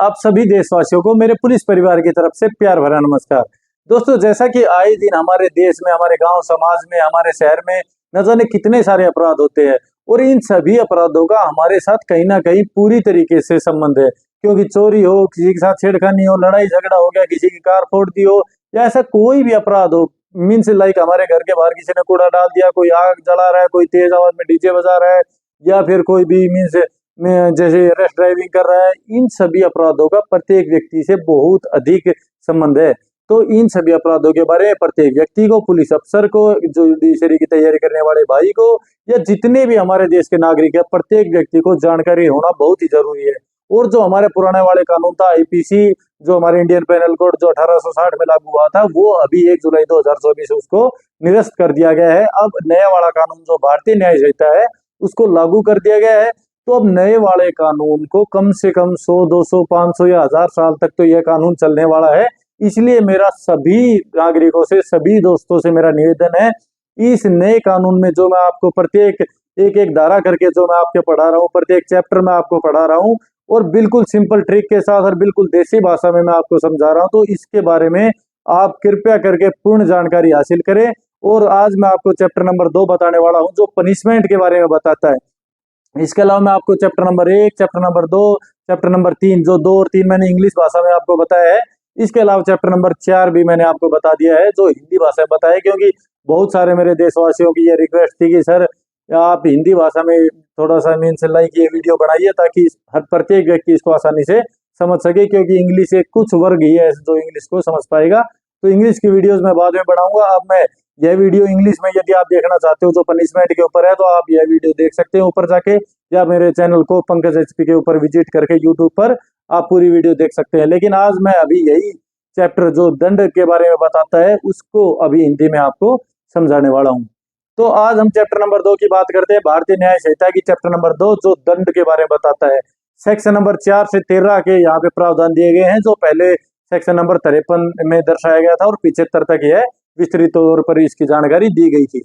आप सभी देशवासियों को मेरे पुलिस परिवार की तरफ से प्यार भरा नमस्कार। दोस्तों, जैसा कि आए दिन हमारे देश में, हमारे गांव समाज में, हमारे शहर में न जाने कितने सारे अपराध होते हैं और इन सभी अपराधों का हमारे साथ कहीं ना कहीं पूरी तरीके से संबंध है। क्योंकि चोरी हो, किसी के साथ छेड़खानी हो, लड़ाई झगड़ा हो गया, किसी की कार फोड़ दी हो, या ऐसा कोई भी अपराध हो, मीन्स लाइक हमारे घर के बाहर किसी ने कूड़ा डाल दिया, कोई आग जला रहा है, कोई तेज आवाज में डीजे बजा रहा है, या फिर कोई भी मीन्स में जैसे रैश ड्राइविंग कर रहा है, इन सभी अपराधों का प्रत्येक व्यक्ति से बहुत अधिक संबंध है। तो इन सभी अपराधों के बारे में प्रत्येक व्यक्ति को, पुलिस अफसर को, जो जुडिशरी की तैयारी करने वाले भाई को, या जितने भी हमारे देश के नागरिक है, प्रत्येक व्यक्ति को जानकारी होना बहुत ही जरूरी है। और जो हमारे पुराने वाले कानून था आईपीसी, जो हमारे इंडियन पेनल कोड जो 1860 में लागू हुआ था, वो अभी 1 जुलाई 2024 उसको निरस्त कर दिया गया है। अब नया वाला कानून जो भारतीय न्याय संहिता है उसको लागू कर दिया गया है। तो अब नए वाले कानून को कम से कम 100, 200, 500 या 1000 साल तक तो यह कानून चलने वाला है। इसलिए मेरा सभी नागरिकों से, सभी दोस्तों से मेरा निवेदन है, इस नए कानून में जो मैं आपको प्रत्येक एक एक धारा करके जो मैं आपको पढ़ा रहा हूँ, प्रत्येक चैप्टर में आपको पढ़ा रहा हूँ, और बिल्कुल सिंपल ट्रिक के साथ और बिल्कुल देसी भाषा में मैं आपको समझा रहा हूँ। तो इसके बारे में आप कृपया करके पूर्ण जानकारी हासिल करें। और आज मैं आपको चैप्टर नंबर 2 बताने वाला हूँ, जो पनिशमेंट के बारे में बताता है। इसके अलावा मैं आपको chapter number 1, chapter number 2, chapter number 3, जो 2 और 3 मैंने इंग्लिश भाषा में आपको बताया है, इसके अलावा चैप्टर नंबर 4 भी मैंने आपको बता दिया है, जो हिंदी भाषा में बताया है। क्योंकि बहुत सारे मेरे देशवासियों की ये रिक्वेस्ट थी कि सर आप हिंदी भाषा में थोड़ा सा मीन्स लाइक ये वीडियो बनाइए, ताकि हर प्रत्येक व्यक्ति इसको आसानी से समझ सके। क्योंकि इंग्लिश एक कुछ वर्ग ही है जो इंग्लिश को समझ पाएगा। तो इंग्लिश की वीडियोस मैं बाद में बनाऊंगा। अब मैं यह वीडियो इंग्लिश में यदि आप देखना चाहते हो जो पनिशमेंट के ऊपर है, तो आप यह वीडियो देख सकते हैं ऊपर जाके, या मेरे चैनल को पंकज एचपी के ऊपर विजिट करके यूट्यूब पर आप पूरी वीडियो देख सकते हैं। लेकिन आज मैं अभी यही चैप्टर जो दंड के बारे में बताता है उसको अभी हिंदी में आपको समझाने वाला हूँ। तो आज हम चैप्टर नंबर 2 की बात करते हैं, भारतीय न्याय संहिता की चैप्टर नंबर 2, जो दंड के बारे में बताता है। सेक्शन नंबर 4 से 13 के यहाँ पे प्रावधान दिए गए हैं, जो पहले सेक्शन नंबर 53 में दर्शाया गया था और 75 तक यह विस्तृत तौर पर इसकी जानकारी दी गई थी।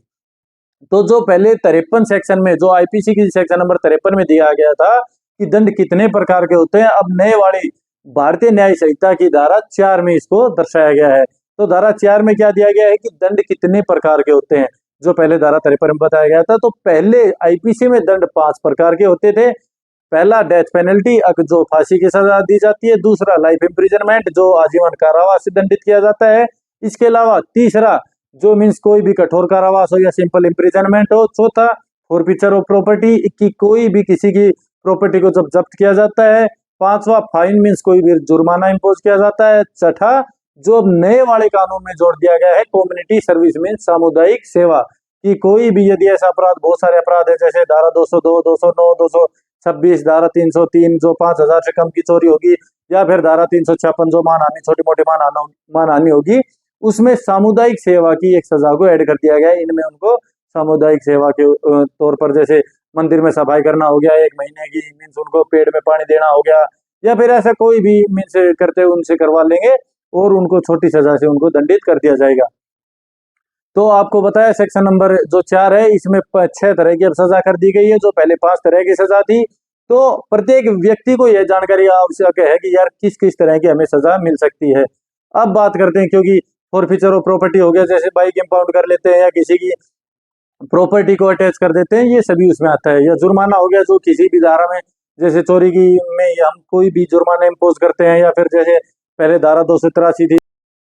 तो जो पहले 53 सेक्शन में, जो आईपीसी की सेक्शन नंबर 53 में दिया गया था कि दंड कितने प्रकार के होते हैं, अब नए वाली भारतीय न्याय संहिता की धारा 4 में इसको दर्शाया गया है। तो धारा 4 में क्या दिया गया है कि दंड कितने प्रकार के होते हैं, जो पहले धारा 53 में बताया गया था। तो पहले आईपीसी में दंड 5 प्रकार के होते थे। पहला डेथ पेनल्टी, जो फांसी की सजा दी जाती है। दूसरा लाइफ इम्प्रिजनमेंट, जो आजीवन कारावास से दंडित किया जाता है। इसके अलावा तीसरा जो मीन्स कोई भी कठोर कारावास हो या सिंपल इम्प्रिजनमेंट हो। चौथा फॉरफीचर ऑफ प्रॉपर्टी, की कोई भी किसी की प्रॉपर्टी को जब जब्त किया जाता है। पांचवा फाइन मीन्स कोई भी जुर्माना इम्पोज किया जाता है। छठा जो नए वाले कानून में जोड़ दिया गया है, कम्युनिटी सर्विस मीन्स सामुदायिक सेवा, कि कोई भी यदि ऐसा अपराध, बहुत सारे अपराध है जैसे धारा 202, 209, 226, धारा 303 जो 5000 से कम की चोरी होगी, या फिर धारा 356 जो मानहानि, छोटी मोटी मानहानि होगी, उसमें सामुदायिक सेवा की एक सजा को ऐड कर दिया गया है। इनमें उनको सामुदायिक सेवा के तौर पर जैसे मंदिर में सफाई करना हो गया 1 महीने की, मीन्स उनको पेड़ में पानी देना हो गया, या फिर ऐसा कोई भी मीन्स करते उनसे करवा लेंगे और उनको छोटी सजा से उनको दंडित कर दिया जाएगा। तो आपको बताया सेक्शन नंबर जो 4 है, इसमें 6 तरह की अब सजा कर दी गई है, जो पहले 5 तरह की सजा थी। तो प्रत्येक व्यक्ति को यह जानकारी आवश्यक है कि यार किस किस तरह की हमें सजा मिल सकती है। अब बात करते हैं, क्योंकि फॉरफीचर ऑफ प्रॉपर्टी हो गया, जैसे बाइक इंपाउंड कर लेते हैं या किसी की प्रॉपर्टी को अटैच कर देते हैं, ये सभी उसमें आता है। या जुर्माना हो गया, जो किसी भी धारा में, जैसे चोरी की में हम कोई भी जुर्माना इम्पोज करते हैं, या फिर जैसे पहले धारा 283 थी,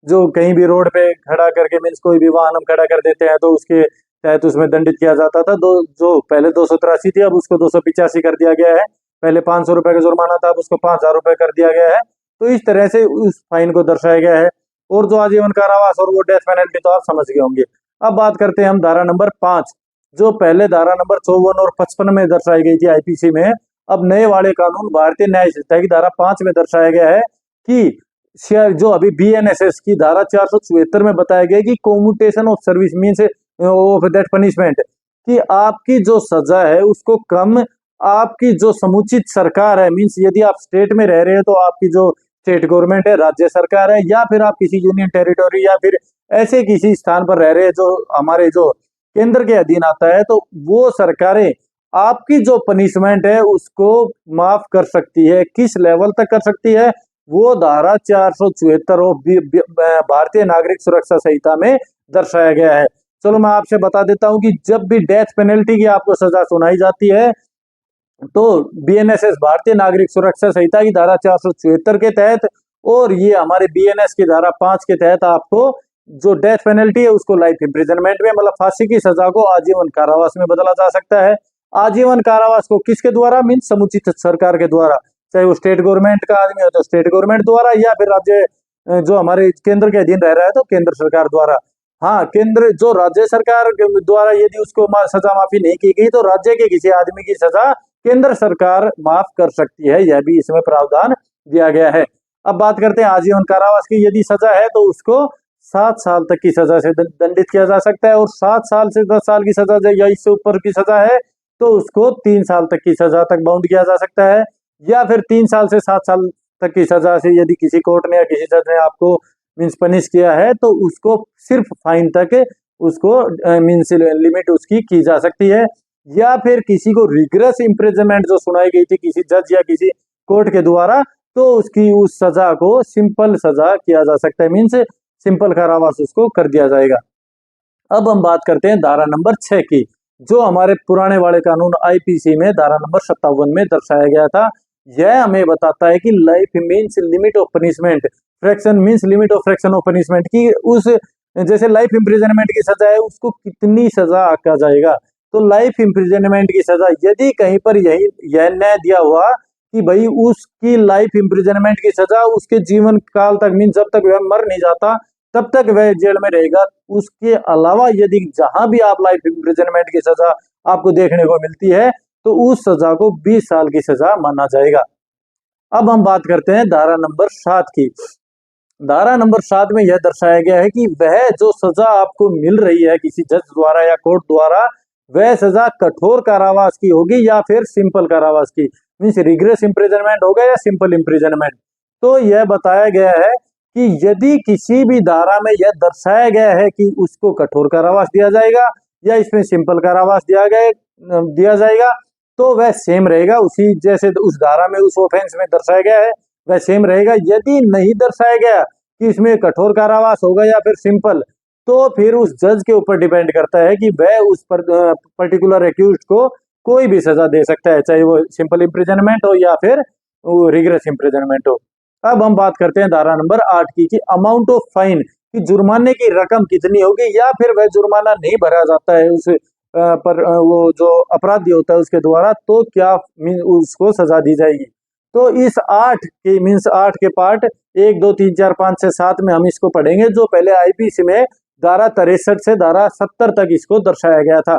जो कहीं भी रोड पे खड़ा करके मीन्स कोई भी वाहन हम खड़ा कर देते हैं तो उसके तहत उसमें दंडित किया जाता था। जो पहले 283 थी, अब उसको 285 कर दिया गया है। पहले 500 रुपए का जुर्माना था, अब उसको 5000 रुपए कर दिया गया है। तो इस तरह से उस फाइन को दर्शाया गया है। और जो आजीवन कारावास और वो डेथ पेनल्टी तो आप समझ गए होंगे। अब बात करते हैं हम धारा नंबर 5, जो पहले धारा नंबर 54 और 55 में दर्शाई गई थी आईपीसी में। अब नए वाले कानून भारतीय न्याय संहिता की धारा 5 में दर्शाया गया है कि जो अभी बीएनएसएस की धारा 474 में बताया गया कि commutation of service means of that punishment, कि आपकी जो सजा है उसको कम आपकी जो समुचित सरकार है, मीन्स यदि आप स्टेट में रह रहे हैं तो आपकी जो स्टेट गवर्नमेंट है, राज्य सरकार है, या फिर आप किसी यूनियन टेरिटोरी या फिर ऐसे किसी स्थान पर रह रहे हैं जो हमारे जो केंद्र के अधीन आता है, तो वो सरकारें आपकी जो पनिशमेंट है उसको माफ कर सकती है। किस लेवल तक कर सकती है, वो धारा 474 ऑफ भारतीय नागरिक सुरक्षा संहिता में दर्शाया गया है। चलो मैं आपसे बता देता हूं कि जब भी डेथ पेनल्टी की आपको सजा सुनाई जाती है तो बीएनएसएस भारतीय नागरिक सुरक्षा संहिता की धारा 474 के तहत और ये हमारे बीएनएस की धारा 5 के तहत आपको जो डेथ पेनल्टी है उसको लाइफ इम्प्रिजनमेंट में मतलब फांसी की सजा को आजीवन कारावास में बदला जा सकता है। आजीवन कारावास को किसके द्वारा, मीन समुचित सरकार के द्वारा, चाहे वो स्टेट गवर्नमेंट का आदमी हो तो स्टेट गवर्नमेंट द्वारा या फिर राज्य जो हमारे केंद्र के अधीन रह रहा है तो केंद्र सरकार द्वारा। हाँ, केंद्र जो राज्य सरकार द्वारा यदि उसको सजा माफी नहीं की गई तो राज्य के किसी आदमी की सजा केंद्र सरकार माफ कर सकती है, यह भी इसमें प्रावधान दिया गया है। अब बात करते हैं आजीवन कारावास की। यदि सजा है तो उसको 7 साल तक की सजा से दंडित किया जा सकता है और 7 साल से 10 साल की सजा या इससे ऊपर की सजा है तो उसको 3 साल तक की सजा तक बाउंड किया जा सकता है, या फिर 3 साल से 7 साल तक की सजा से यदि किसी कोर्ट ने या किसी जज ने आपको मीन्स पनिश किया है तो उसको सिर्फ फाइन तक उसको मीन्स लिमिट उसकी की जा सकती है, या फिर किसी को रिग्रेस इम्प्रिजनमेंट जो सुनाई गई थी किसी जज या किसी कोर्ट के द्वारा तो उसकी उस सजा को सिंपल सजा किया जा सकता है, मीन्स सिंपल कारावास उसको कर दिया जाएगा। अब हम बात करते हैं धारा नंबर 6 की, जो हमारे पुराने वाले कानून आईपीसी में धारा नंबर 57 में दर्शाया गया था। यह हमें बताता है कि life means limit of punishment, fraction means limit of fraction of punishment की उस जैसे लाइफ इम्प्रिजनमेंट की सजा है उसको कितनी सजा आका जाएगा। तो लाइफ इम्प्रिजनमेंट की सजा यदि कहीं पर यह न्याय दिया हुआ कि भाई उसकी लाइफ इम्प्रिजनमेंट की सजा उसके जीवन काल तक मीन जब तक वह मर नहीं जाता तब तक वह जेल में रहेगा, उसके अलावा यदि जहां भी आप लाइफ इम्प्रिजनमेंट की सजा आपको देखने को मिलती है तो उस सजा को 20 साल की सजा माना जाएगा। अब हम बात करते हैं धारा नंबर 7 की। धारा नंबर 7 में यह दर्शाया गया है कि वह जो सजा आपको मिल रही है किसी जज द्वारा या कोर्ट द्वारा वह सजा कठोर कारावास की होगी या फिर सिंपल कारावास की, मीन्स रिग्रेस इम्प्रिजनमेंट होगा या सिंपल इम्प्रिजनमेंट। तो यह बताया गया है कि यदि किसी भी धारा में यह दर्शाया गया है कि उसको कठोर कारावास दिया जाएगा या इसमें सिंपल कारावास दिया जाएगा तो वह सेम रहेगा, उसी जैसे उस धारा में उस ऑफेंस में दर्शाया गया है वह सेम रहेगा। यदि नहीं दर्शाया गया कि इसमें कठोर कारावास होगा या फिर सिंपल तो फिर उस जज के ऊपर डिपेंड करता है कि वह उस पर्टिकुलर एक्यूज्ड को कोई भी सजा दे सकता है, चाहे वो सिंपल इम्प्रिजनमेंट हो या फिर रिग्रेस इम्प्रिजनमेंट हो। अब हम बात करते हैं धारा नंबर 8 की कि अमाउंट ऑफ फाइन, कि जुर्माने की रकम कितनी होगी या फिर वह जुर्माना नहीं भरा जाता है उस पर वो जो अपराधी होता है उसके द्वारा तो क्या उसको सजा दी जाएगी। तो इस 8 के मीन्स 8 के पार्ट 1 2 3 4 5 6 7 में हम इसको पढ़ेंगे, जो पहले आईपीसी में धारा 63 से धारा 70 तक इसको दर्शाया गया था।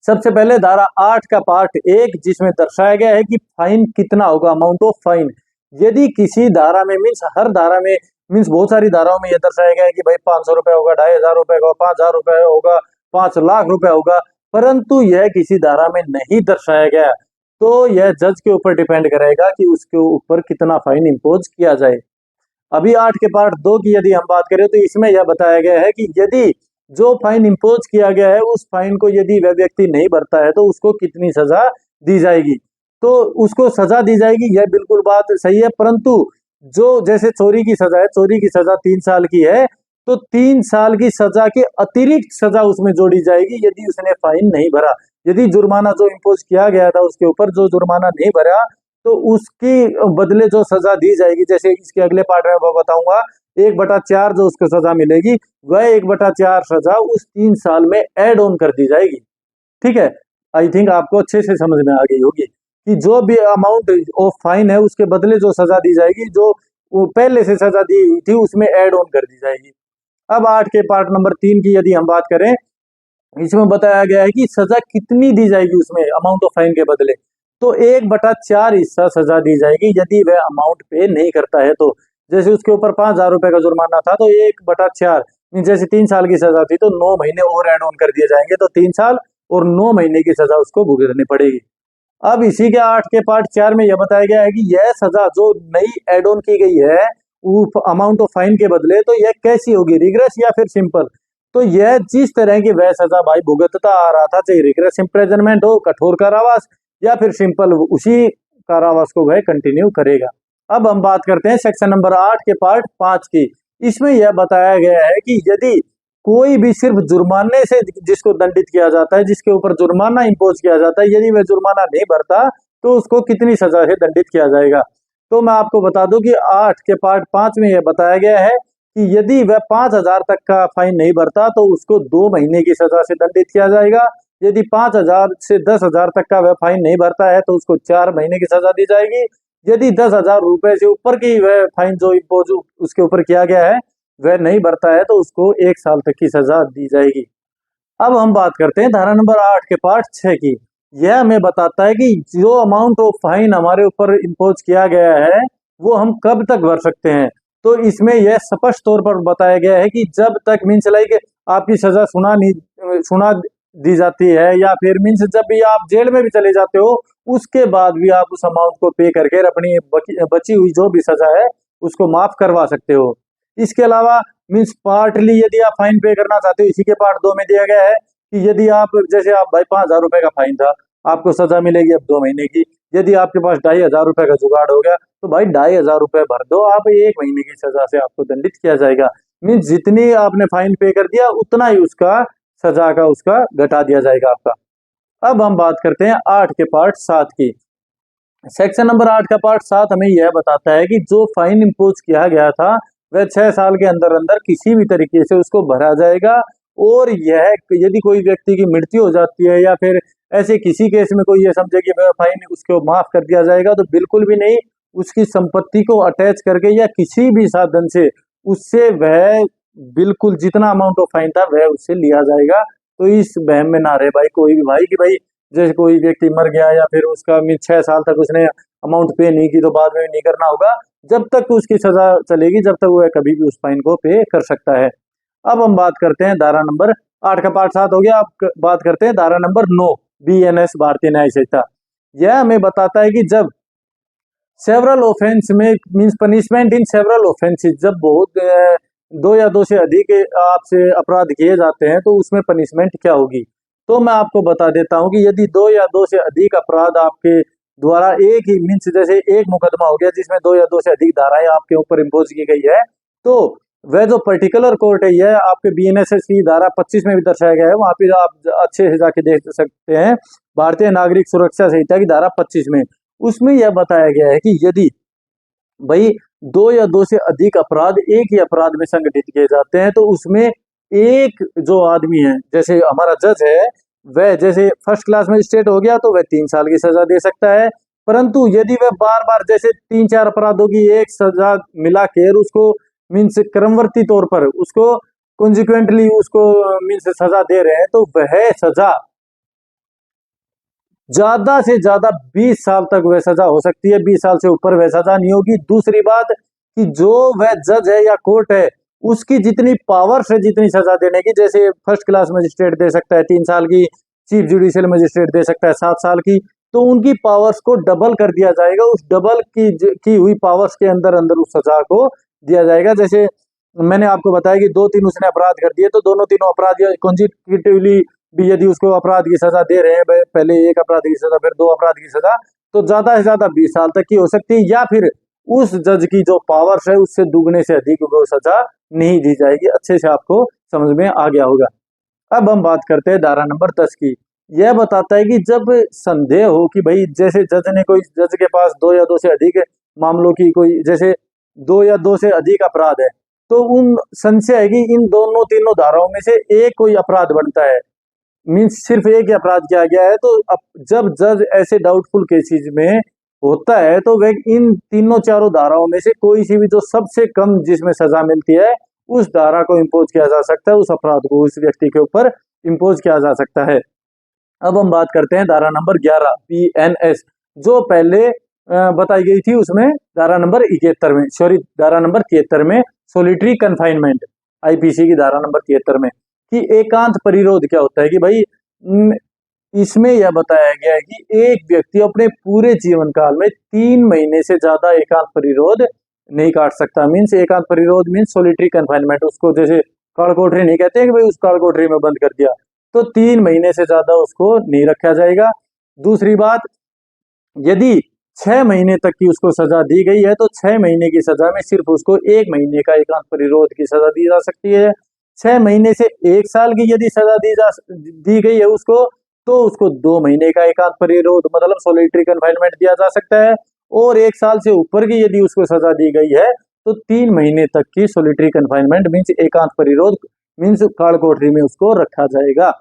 सबसे पहले धारा 8 का पार्ट 1 जिसमें दर्शाया गया है कि फाइन कितना होगा, अमाउंट ऑफ फाइन। यदि किसी धारा में मीन्स हर धारा में मीन्स बहुत सारी धाराओं में यह दर्शाया गया है कि भाई 500 रुपए होगा, 2500 रुपए होगा, 5000 रुपए होगा, 5 लाख रुपए होगा, परंतु यह किसी धारा में नहीं दर्शाया गया तो यह जज के ऊपर डिपेंड करेगा कि उसके ऊपर कितना फाइन इम्पोज किया जाए। अभी 8 के पार्ट 2 की यदि हम बात करें तो इसमें यह बताया गया है कि यदि जो फाइन इम्पोज किया गया है उस फाइन को यदि वह व्यक्ति नहीं भरता है तो उसको कितनी सजा दी जाएगी। तो उसको सजा दी जाएगी, यह बिल्कुल बात सही है, परंतु जो जैसे चोरी की सजा है, चोरी की सजा 3 साल की है तो 3 साल की सजा के अतिरिक्त सजा उसमें जोड़ी जाएगी यदि उसने फाइन नहीं भरा। यदि जुर्माना जो इम्पोज किया गया था उसके ऊपर जो जुर्माना नहीं भरा तो उसके बदले जो सजा दी जाएगी, जैसे इसके अगले पार्ट में मैं बताऊंगा 1/4 जो उसको सजा मिलेगी वह 1/4 सजा उस 3 साल में एड ऑन कर दी जाएगी। ठीक है, आई थिंक आपको अच्छे से समझ में आ गई होगी कि जो भी अमाउंट ऑफ फाइन है उसके बदले जो सजा दी जाएगी जो वो पहले से सजा दी हुई थी उसमें एड ऑन कर दी जाएगी। अब 8 के पार्ट नंबर 3 की यदि हम बात करें, इसमें बताया गया है कि सजा कितनी दी जाएगी उसमें अमाउंट ऑफ फाइन के बदले, तो 1/4 हिस्सा सजा दी जाएगी यदि वह अमाउंट पे नहीं करता है तो। जैसे उसके ऊपर 5000 रुपए का जुर्माना था तो 1/4 जैसे 3 साल की सजा थी तो 9 महीने और एड ऑन कर दिए जाएंगे तो 3 साल और 9 महीने की सजा उसको भुगतनी पड़ेगी। अब इसी के 8 के पार्ट 4 में यह बताया गया है कि यह सजा जो नई एड ऑन की गई है अमाउंट ऑफ फाइन के बदले तो यह कैसी होगी, रिग्रेस या फिर सिंपल। तो यह जिस तरह की वह सजा भाई भुगतता आ रहा था, चाहे रिग्रेस इम्प्रिजनमेंट हो, कठोर कारावास या फिर सिंपल उसी कारावास को वह कंटिन्यू करेगा। अब हम बात करते हैं सेक्शन नंबर 8 के पार्ट 5 की। इसमें यह बताया गया है कि यदि कोई भी सिर्फ जुर्माने से जिसको दंडित किया जाता है, जिसके ऊपर जुर्माना इम्पोज किया जाता है, यदि वह जुर्माना नहीं भरता तो उसको कितनी सजा से दंडित किया जाएगा। तो मैं आपको बता दूं कि 8 के पार्ट 5 में यह बताया गया है कि यदि वह 5,000 तक का फाइन नहीं भरता तो उसको 2 महीने की सजा से दंडित किया जाएगा। यदि 5,000 से 10,000 तक का वह फाइन नहीं भरता है तो उसको 4 महीने की सजा दी जाएगी। यदि 10,000 रुपए से ऊपर की वह फाइन जो इम्पोज उसके ऊपर किया गया है वह नहीं भरता है तो उसको 1 साल तक की सजा दी जाएगी। अब हम बात करते हैं धारा नंबर 8 के पार्ट 6 की। यह हमें बताता है कि जो अमाउंट ऑफ फाइन हमारे ऊपर इम्पोज किया गया है वो हम कब तक भर सकते हैं। तो इसमें यह स्पष्ट तौर पर बताया गया है कि जब तक मीन्स लाइक आपकी सजा सुना दी जाती है या फिर मीन्स जब भी आप जेल में भी चले जाते हो उसके बाद भी आप उस अमाउंट को पे करके अपनी बची हुई जो भी सजा है उसको माफ करवा सकते हो। इसके अलावा मीन्स पार्टली यदि आप फाइन पे करना चाहते हो, इसी के पार्ट 2 में दिया गया है कि यदि आप जैसे आप भाई 5,000 रुपए का फाइन था, आपको सजा मिलेगी अब 2 महीने की। यदि आपके पास 2,500 रुपए का जुगाड़ हो गया तो भाई 2,500 रुपए भर दो, आप 1 महीने की सजा से आपको दंडित किया जाएगा। मीन्स जितनी आपने फाइन पे कर दिया उतना ही उसका सजा का उसका घटा दिया जाएगा आपका। अब हम बात करते हैं 8 के पार्ट 7 की। सेक्शन नंबर 8 का पार्ट 7 हमें यह बताता है कि जो फाइन इम्पोज किया गया था वह 6 साल के अंदर अंदर किसी भी तरीके से उसको भरा जाएगा। और यह यदि कोई व्यक्ति की मृत्यु हो जाती है या फिर ऐसे किसी केस में कोई ये समझे कि वह फाइन उसको माफ कर दिया जाएगा तो बिल्कुल भी नहीं, उसकी संपत्ति को अटैच करके या किसी भी साधन से उससे वह बिल्कुल जितना अमाउंट ऑफ फाइन था वह उससे लिया जाएगा। तो इस बहम में ना रहे भाई कोई भी भाई कि भाई जैसे कोई व्यक्ति मर गया या फिर उसका 6 साल तक उसने अमाउंट पे नहीं की तो बाद में नहीं करना होगा। जब तक उसकी सजा चलेगी जब तक वह कभी भी उस फाइन को पे कर सकता है। अब हम बात करते हैं धारा नंबर 8 का पार्ट 7 हो गया। अब बात करते हैं धारा नंबर 9 BNS भारतीय न्याय संहिता। यह हमें बताता है कि जब सेवरल ऑफेंस में means punishment in several offences, जब बहुत 2 या 2 से अधिक आपसे अपराध किए जाते हैं तो उसमें पनिशमेंट क्या होगी। तो मैं आपको बता देता हूं कि यदि 2 या 2 से अधिक अपराध आपके द्वारा एक ही मीन्स जैसे एक मुकदमा हो गया जिसमें 2 या 2 से अधिक धाराएं आपके ऊपर इम्पोज की गई है तो वह जो पर्टिकुलर कोर्ट है यह आपके BNSS की धारा 25 में भी दर्शाया गया है, वहां पे आप अच्छे से जाके देख सकते हैं। भारतीय नागरिक सुरक्षा संहिता की धारा 25 में उसमें यह बताया गया है कि यदि भाई 2 या 2 से अधिक अपराध एक ही अपराध में संगठित किए जाते हैं तो उसमें एक जो आदमी है जैसे हमारा जज है वह जैसे फर्स्ट क्लास मजिस्ट्रेट हो गया तो वह 3 साल की सजा दे सकता है। परंतु यदि वह बार बार जैसे 3-4 अपराधों की एक सजा मिला के उसको मीन्स क्रमवर्ती तौर पर उसको कॉन्सिक्वेंटली उसको मीन्स सजा दे रहे हैं तो वह सजा ज्यादा से ज्यादा 20 साल तक वह सजा हो सकती है, 20 साल से ऊपर वह सजा नहीं होगी। दूसरी बात कि जो वह जज है या कोर्ट है उसकी जितनी पावर्स है जितनी सजा देने की, जैसे फर्स्ट क्लास मजिस्ट्रेट दे सकता है 3 साल की, चीफ जुडिशियल मजिस्ट्रेट दे सकता है 7 साल की, तो उनकी पावर्स को डबल कर दिया जाएगा। उस डबल की हुई पावर्स के अंदर अंदर उस सजा को दिया जाएगा। जैसे मैंने आपको बताया कि 2-3 उसने अपराध कर दिए तो दोनों तीनों अपराध कॉन्जिक्यूटिवली भी यदि उसको अपराध की सजा दे रहे हैं, पहले एक अपराध की सजा फिर 2 अपराध की सजा, तो ज्यादा से ज्यादा 20 साल तक की हो सकती है या फिर उस जज की जो पावर्स है उससे दुगने से अधिक वो सजा नहीं दी जाएगी। अच्छे से आपको समझ में आ गया होगा। अब हम बात करते हैं धारा नंबर 10 की। यह बताता है कि जब संदेह हो कि भाई जैसे जज के पास 2 या 2 से अधिक मामलों की कोई जैसे 2 या 2 से अधिक अपराध है तो उन संशय है कि इन दोनों तीनों धाराओं में से एक कोई अपराध बनता है, मीन्स सिर्फ एक ही अपराध किया गया है, तो जब जज ऐसे डाउटफुल केसेस में होता है तो वह इन तीनों चारों धाराओं में से कोई सी भी जो सबसे कम जिसमें सजा मिलती है उस धारा को इम्पोज किया जा सकता है, उस अपराध को उस व्यक्ति के ऊपर इम्पोज किया जा सकता है। अब हम बात करते हैं धारा नंबर 11 PNS जो पहले बताई गई थी, उसमें धारा नंबर 71 में धारा नंबर 73 में सोलिटरी कन्फाइनमेंट IPC की धारा नंबर 73 में कि एकांत परिरोध क्या होता है कि भाई इसमें यह बताया गया है कि एक व्यक्ति अपने पूरे जीवन काल में 3 महीने से ज्यादा एकांत परिरोध नहीं काट सकता। मीन्स एकांत परिरोध मीन्स सोलिटरी कन्फाइनमेंट, उसको जैसे काल कोठरी नहीं कहते हैं कि भाई उस काल कोठरी में बंद कर दिया, तो 3 महीने से ज्यादा उसको नहीं रखा जाएगा। दूसरी बात, यदि 6 महीने तक की उसको सजा दी गई है तो 6 महीने की सजा में सिर्फ उसको 1 महीने का एकांत परिरोध की सजा दी जा सकती है। 6 महीने से 1 साल की यदि सजा दी गई है उसको, तो उसको 2 महीने का एकांत परिरोध मतलब सॉलिटरी कन्फाइनमेंट दिया जा सकता है। और 1 साल से ऊपर की यदि उसको सजा दी गई है तो 3 महीने तक की सॉलिटरी कन्फाइनमेंट मीन्स एकांत परिरोध मीन्स काल कोठरी में उसको रखा जाएगा।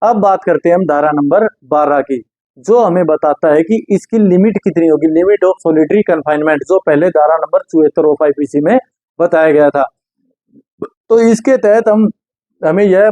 अब बात करते हैं हम धारा नंबर 12 की, जो हमें बताता है कि इसकी लिमिट कितनी होगी, लिमिट ऑफ सॉलिटरी कन्फाइनमेंट, जो पहले धारा नंबर 74 ऑफ आईपीसी में बताया गया था। तो इसके तहत हमें यह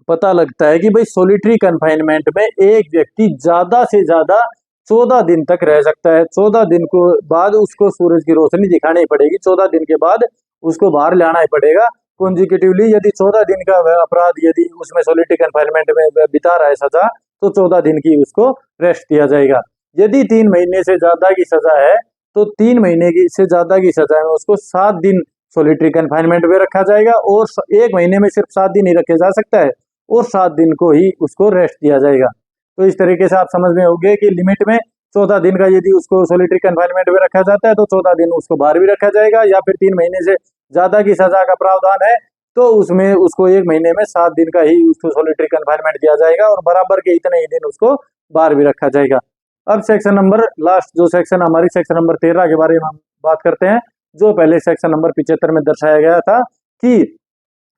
पता लगता है कि भाई सॉलिटरी कन्फाइनमेंट में एक व्यक्ति ज्यादा से ज्यादा 14 दिन तक रह सकता है। 14 दिन को बाद उसको सूरज की रोशनी दिखानी पड़ेगी, 14 दिन के बाद उसको बाहर लाना ही पड़ेगा कॉन्जिक्यूटिवली। यदि 14 दिन का अपराध यदि उसमें सॉलिटरी कन्फाइनमेंट में बिता रहा है सजा, तो 14 दिन की उसको रेस्ट दिया जाएगा। यदि 3 महीने से ज्यादा की सजा है तो 3 महीने की से ज्यादा की सजा में उसको 7 दिन सॉलिटरी कन्फाइनमेंट में रखा जाएगा, और 1 महीने में सिर्फ 7 दिन ही रखे जा सकता है, और 7 दिन को ही उसको रेस्ट दिया जाएगा। तो इस तरीके से आप समझ में होंगे कि लिमिट में 14 दिन का यदि उसको सॉलिटरी कन्फाइनमेंट में रखा जाता है तो 14 दिन उसको बाहर भी रखा जाएगा, या फिर 3 महीने से ज्यादा की सजा का प्रावधान है तो उसमें उसको 1 महीने में 7 दिन का ही उसको सॉलिटरी कन्फाइनमेंट दिया जाएगा, और बराबर के इतने ही दिन उसको बाहर भी रखा जाएगा। अब सेक्शन नंबर लास्ट जो सेक्शन हमारी सेक्शन नंबर 13 के बारे में हम बात करते हैं, जो पहले सेक्शन नंबर 75 में दर्शाया गया था कि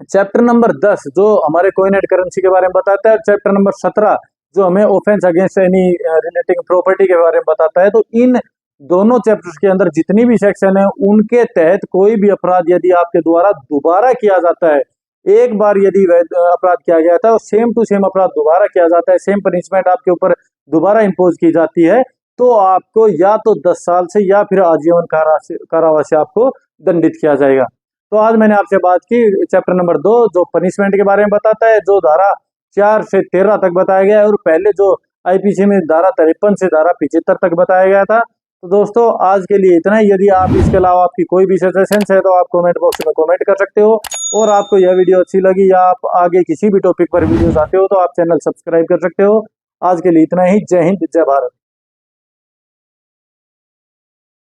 चैप्टर नंबर 10 जो हमारे कॉइन एंड करेंसी के बारे में बताता है, चैप्टर नंबर 17 जो हमें offence against any relating property के बारे में बताता है। तो इन दोनों चैप्टर्स के अंदर जितनी भी सेक्शन है उनके तहत कोई भी अपराध यदि आपके द्वारा दोबारा किया जाता है, एक बार यदि अपराध किया गया था और सेम टू सेम अपराध दोबारा किया जाता है, सेम पनिशमेंट आपके ऊपर दोबारा इम्पोज की जाती है, तो आपको या तो 10 साल से या फिर आजीवन कारावास से आपको दंडित किया जाएगा। तो आज मैंने आपसे बात की चैप्टर नंबर 2 जो पनिशमेंट के बारे में बताता है, जो धारा 4 से 13 तक बताया गया है, और पहले जो आईपीसी में धारा 53 से धारा 75 तक बताया गया था। तो दोस्तों आज के लिए इतना ही। यदि आप इसके अलावा आपकी कोई भी सजेशंस है तो आप कमेंट बॉक्स में कमेंट कर सकते हो, और आपको यह वीडियो अच्छी लगी या आप आगे किसी भी टॉपिक पर वीडियो चाहते हो तो आप चैनल सब्सक्राइब कर सकते हो। आज के लिए इतना ही। जय हिंद, जय भारत।